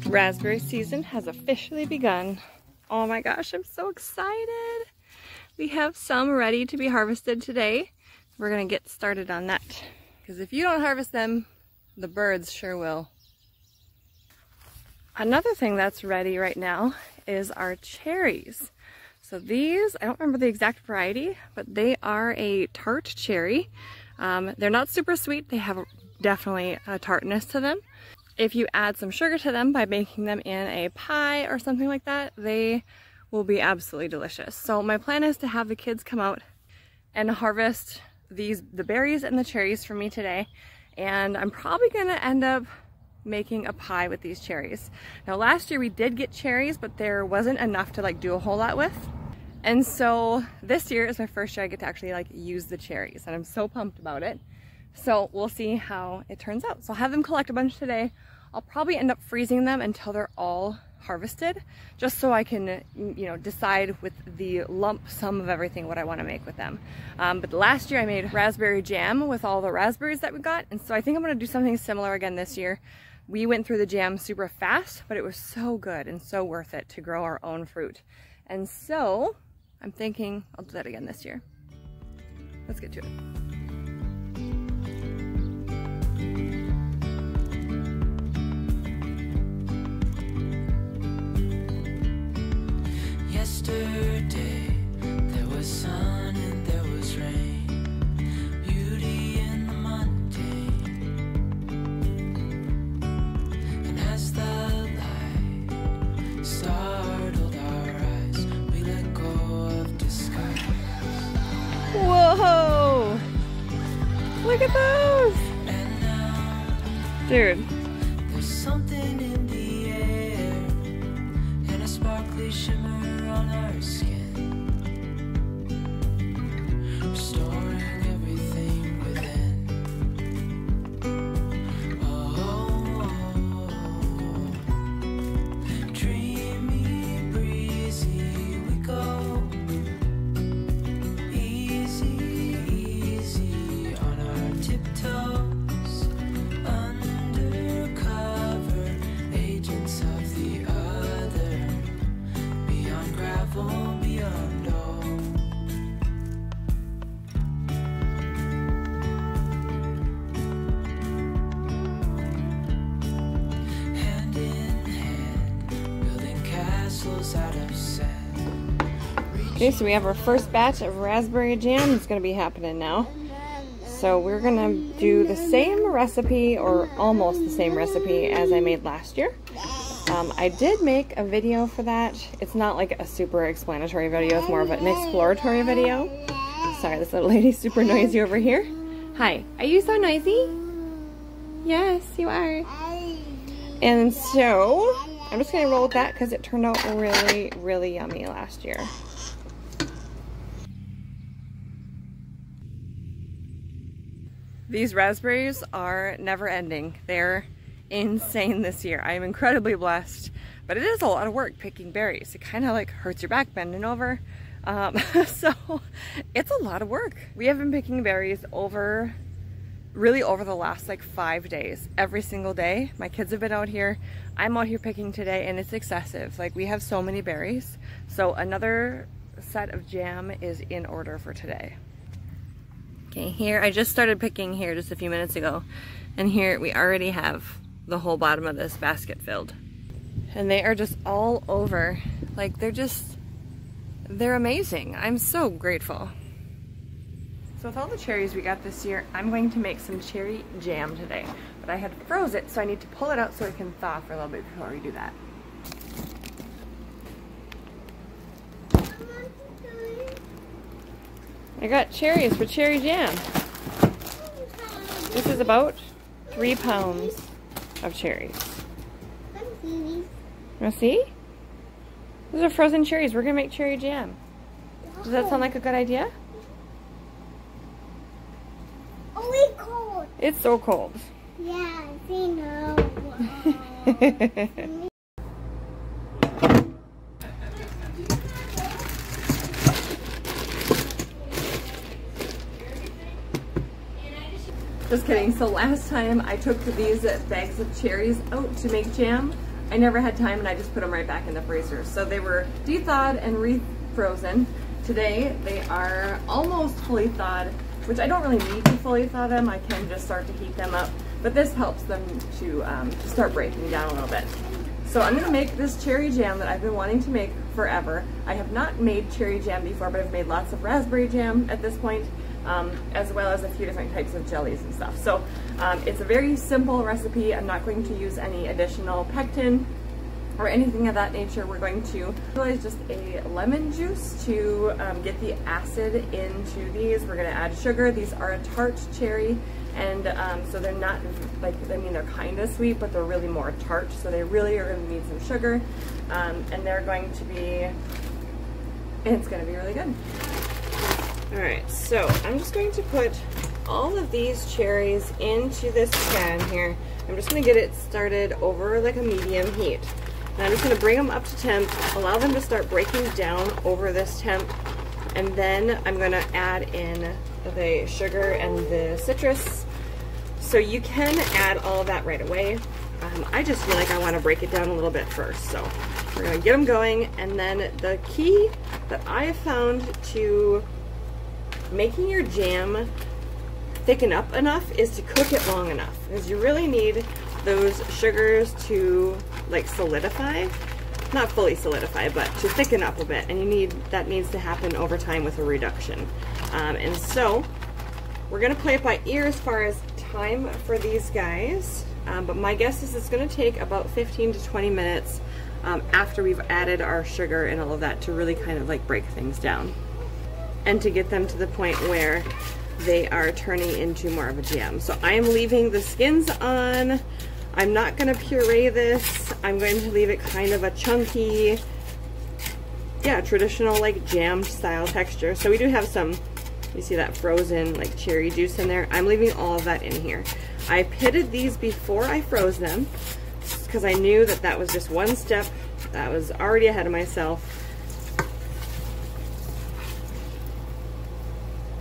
Raspberry season has officially begun. Oh my gosh, I'm so excited. We have some ready to be harvested today. We're gonna get started on that. Because if you don't harvest them, the birds sure will. Another thing that's ready right now is our cherries. So these, I don't remember the exact variety, but they are a tart cherry. They're not super sweet. They have definitely a tartness to them. If you add some sugar to them by making them in a pie or something like that, they will be absolutely delicious. So my plan is to have the kids come out and harvest the berries and the cherries for me today. And I'm probably gonna end up making a pie with these cherries. Now last year we did get cherries, but there wasn't enough to like do a whole lot with. And so this year is my first year I get to actually like use the cherries, and I'm so pumped about it. So we'll see how it turns out. So I'll have them collect a bunch today. I'll probably end up freezing them until they're all harvested, just so I can, you know, decide with the lump sum of everything what I want to make with them. But last year I made raspberry jam with all the raspberries that we got, and so I think I'm going to do something similar again this year. We went through the jam super fast, but it was so good and so worth it to grow our own fruit. And so I'm thinking I'll do that again this year. Let's get to it. Yesterday there was sun and there was rain, beauty in the mundane. And as the light startled our eyes, we let go of disguise. Whoa! Look at those! And now, dude, there's something in the air and a sparkly shimmer on our skin, restoring everything within. Oh, dreamy, breezy we go, easy, easy on our tiptoes, undercover agents of the other. Beyond gravel, beyond all. Hand in hand, building castles out of sand. okay, so we have our first batch of raspberry jam. It's going to be happening now. So we're going to do the same recipe, or almost the same recipe as I made last year. I did make a video for that. It's not like a super explanatory video, it's more of an exploratory video. Sorry, this little lady's super noisy over here. Hi, are you so noisy? Yes, you are. And so, I'm just gonna roll with that because it turned out really, really yummy last year. These raspberries are never ending. They're insane this year. I am incredibly blessed, but it is a lot of work picking berries. It kind of like hurts your back bending over. So it's a lot of work. We have been picking berries really over the last like 5 days, every single day. My kids have been out here. I'm out here picking today, and it's excessive. Like, we have so many berries. So another set of jam is in order for today. Okay, here, I just started picking here just a few minutes ago, and here we already have the whole bottom of this basket filled. And they are just all over. Like, they're amazing. I'm so grateful. So with all the cherries we got this year, I'm going to make some cherry jam today. But I had froze it, so I need to pull it out so it can thaw for a little bit before we do that. I got cherries for cherry jam. This is about 3 pounds of cherries. Wanna see? Those are frozen cherries. We're gonna make cherry jam. Does that sound like a good idea? Only cold. It's so cold. Yeah, I know. Just kidding. So last time I took these bags of cherries out to make jam, I never had time and I just put them right back in the freezer. So they were de-thawed and refrozen. Today they are almost fully thawed, which I don't really need to fully thaw them. I can just start to heat them up, but this helps them to start breaking down a little bit. So I'm gonna make this cherry jam that I've been wanting to make forever. I have not made cherry jam before, but I've made lots of raspberry jam at this point, as well as a few different types of jellies and stuff. So it's a very simple recipe. I'm not going to use any additional pectin or anything of that nature. We're going to utilize just a lemon juice to get the acid into these. We're gonna add sugar. These are a tart cherry, and so they're not like, I mean, they're kind of sweet, but they're really more tart, so they really are gonna need some sugar, and they're going to be, it's gonna be really good. All right, so I'm just going to put all of these cherries into this pan here. I'm just gonna get it started over like a medium heat. And I'm just gonna bring them up to temp, allow them to start breaking down over this temp, and then I'm gonna add in the sugar and the citrus. So you can add all of that right away. I just feel like I wanna break it down a little bit first. So we're gonna get them going, and then the key that I have found to making your jam thicken up enough is to cook it long enough, because you really need those sugars to like solidify, not fully solidify, but to thicken up a bit, and that needs to happen over time with a reduction. And so we're gonna play it by ear as far as time for these guys, but my guess is it's gonna take about 15 to 20 minutes after we've added our sugar and all of that to really kind of like break things down, and to get them to the point where they are turning into more of a jam. So I am leaving the skins on. I'm not gonna puree this. I'm going to leave it kind of a chunky, yeah, traditional like jam style texture. So we do have some, you see that frozen like cherry juice in there. I'm leaving all of that in here. I pitted these before I froze them because I knew that that was just one step that was already ahead of myself.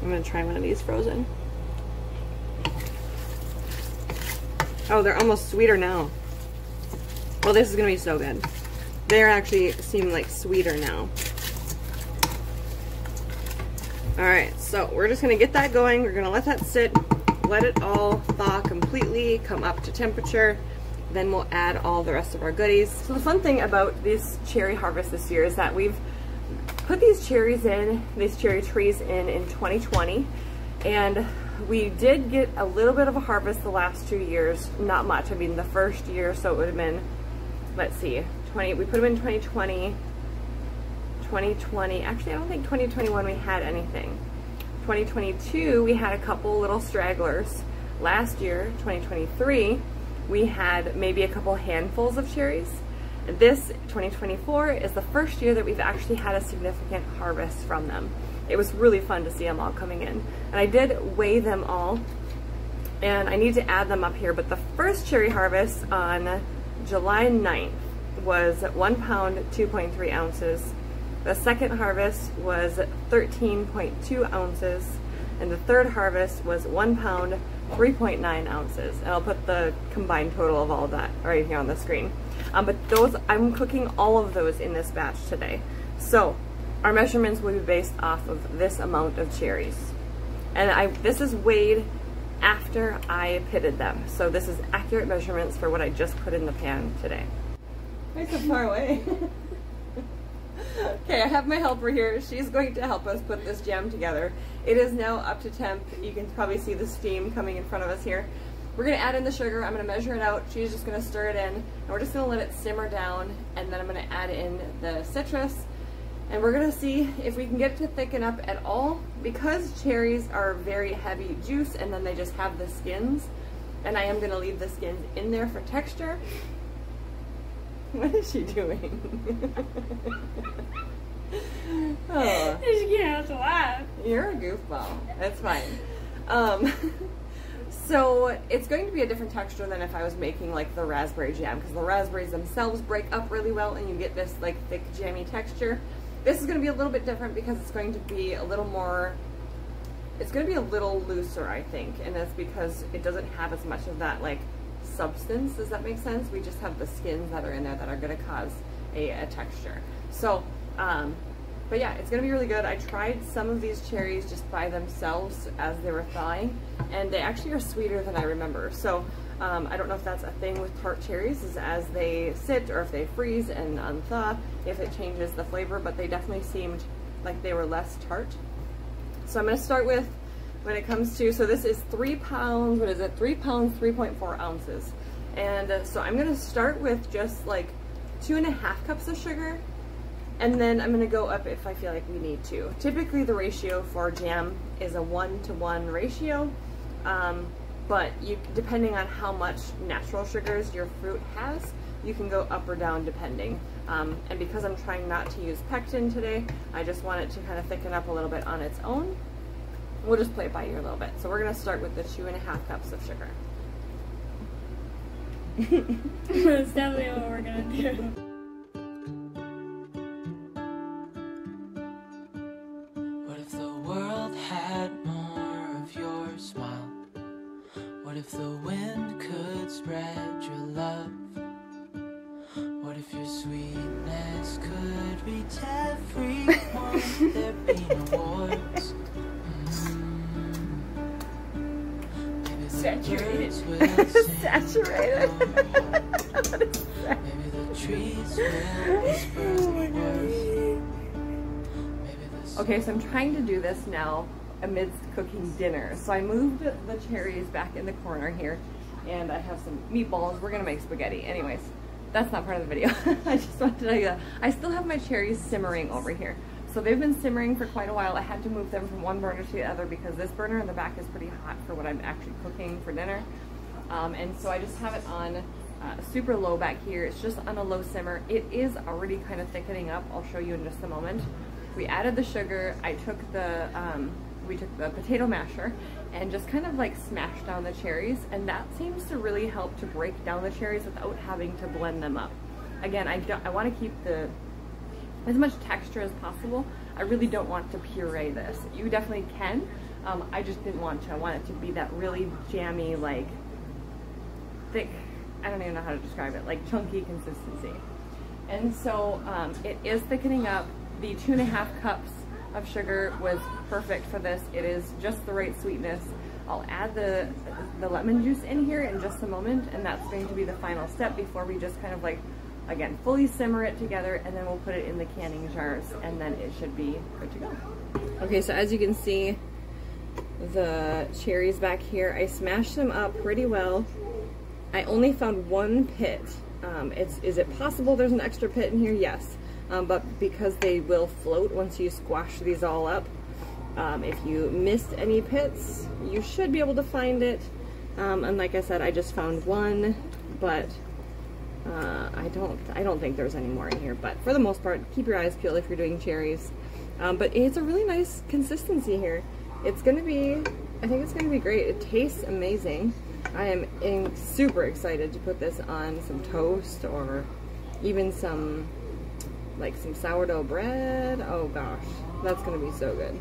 I'm gonna try one of these frozen. Oh, they're almost sweeter now. Well, this is gonna be so good. They actually seem like sweeter now. All right, so we're just gonna get that going. We're gonna let that sit, let it all thaw completely, come up to temperature. Then we'll add all the rest of our goodies. So the fun thing about this cherry harvest this year is that we've put these cherry trees in 2020, and we did get a little bit of a harvest the last 2 years, not much. I mean, the first year, so it would have been, let's see, we put them in 2020, actually I don't think 2021 we had anything. 2022 we had a couple little stragglers. Last year, 2023, we had maybe a couple handfuls of cherries. This 2024 is the first year that we've actually had a significant harvest from them. It was really fun to see them all coming in. And I did weigh them all, and I need to add them up here, but the first cherry harvest on July 9th was 1 pound, 2.3 ounces. The second harvest was 13.2 ounces, and the third harvest was 1 pound, 3.9 ounces. And I'll put the combined total of all of that right here on the screen. But those, I'm cooking all of those in this batch today. So our measurements will be based off of this amount of cherries. And this is weighed after I pitted them. So this is accurate measurements for what I just put in the pan today. Why so far away? Okay, I have my helper here. She's going to help us put this jam together. It is now up to temp. You can probably see the steam coming in front of us here. We're gonna add in the sugar. I'm gonna measure it out. She's just gonna stir it in, and we're just gonna let it simmer down, and then I'm gonna add in the citrus, and we're gonna see if we can get it to thicken up at all. Because cherries are very heavy juice, and then they just have the skins, and I am gonna leave the skins in there for texture. What is she doing? Oh. She's gonna have to laugh. You're a goofball. That's fine. So it's going to be a different texture than if I was making like the raspberry jam, because the raspberries themselves break up really well and you get this like thick jammy texture. This is going to be a little bit different because it's going to be a little more, it's going to be a little looser, I think, and that's because it doesn't have as much of that like substance. Does that make sense? We just have the skins that are in there that are going to cause a texture. So, but yeah, it's going to be really good. I tried some of these cherries just by themselves as they were thawing, and they actually are sweeter than I remember. So I don't know if that's a thing with tart cherries, is as they sit or if they freeze and unthaw, if it changes the flavor, but they definitely seemed like they were less tart. So I'm going to start with, when it comes to, so this is 3 pounds, what is it, 3 pounds, 3.4 ounces. And so I'm going to start with just like 2.5 cups of sugar, and then I'm going to go up if I feel like we need to. Typically the ratio for jam is a 1-to-1 ratio, but depending on how much natural sugars your fruit has, you can go up or down depending. And because I'm trying not to use pectin today, I just want it to kind of thicken up a little bit on its own. We'll just play it by ear a little bit. So we're going to start with the 2.5 cups of sugar. That's definitely what we're going to do. What if the world had more of your smile? What if the wind could spread your love? What if your sweetness could reach everyone? There'd be no wars. Maybe the birds will sing. Saturated. Maybe the trees will whisper the words. Okay, so I'm trying to do this now amidst cooking dinner. So I moved the cherries back in the corner here, and I have some meatballs. We're gonna make spaghetti. Anyways, that's not part of the video. I just wanted to tell you that I still have my cherries simmering over here. So they've been simmering for quite a while. I had to move them from one burner to the other because this burner in the back is pretty hot for what I'm actually cooking for dinner. And so I just have it on super low back here. It's just on a low simmer. It is already kind of thickening up. I'll show you in just a moment. We added the sugar. I took the, we took the potato masher and just kind of like smashed down the cherries, and that seems to really help to break down the cherries without having to blend them up. Again, I want to keep as much texture as possible. I really don't want to puree this. You definitely can. I just didn't want to. I want it to be that really jammy, like thick, I don't even know how to describe it, like chunky consistency. And so it is thickening up. The 2.5 cups of sugar was perfect for this. It is just the right sweetness. I'll add the lemon juice in here in just a moment, and that's going to be the final step before we just kind of like, again, fully simmer it together, and then we'll put it in the canning jars, and then it should be good to go. Okay, so as you can see, the cherries back here, I smashed them up pretty well. I only found one pit. Is it possible there's an extra pit in here? Yes. But because they will float once you squash these all up, if you missed any pits, you should be able to find it. And like I said, I just found one, but I don't think there's any more in here. But for the most part, keep your eyes peeled if you're doing cherries. But it's a really nice consistency here. It's gonna be, I think it's gonna be great. It tastes amazing. I am super excited to put this on some toast or even some sourdough bread. Oh gosh, that's gonna be so good.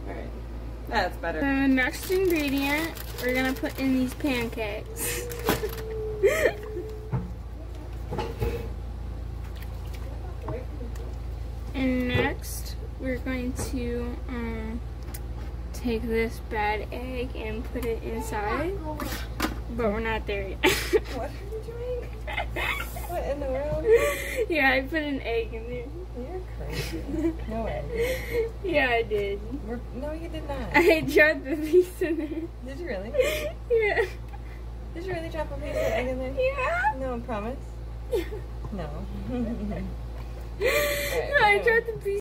Alright, that's better. The next ingredient, we're gonna put in these pancakes. And next, we're going to take this bad egg and put it inside. But we're not there yet. What are you doing? What in the world? Yeah, I put an egg in there. You're crazy. No way. Yeah, I did. No, you did not. I dropped the piece in there. Did you really? Yeah. Did you really drop a piece of egg in there? Yeah. No, promise? No. I dropped the piece.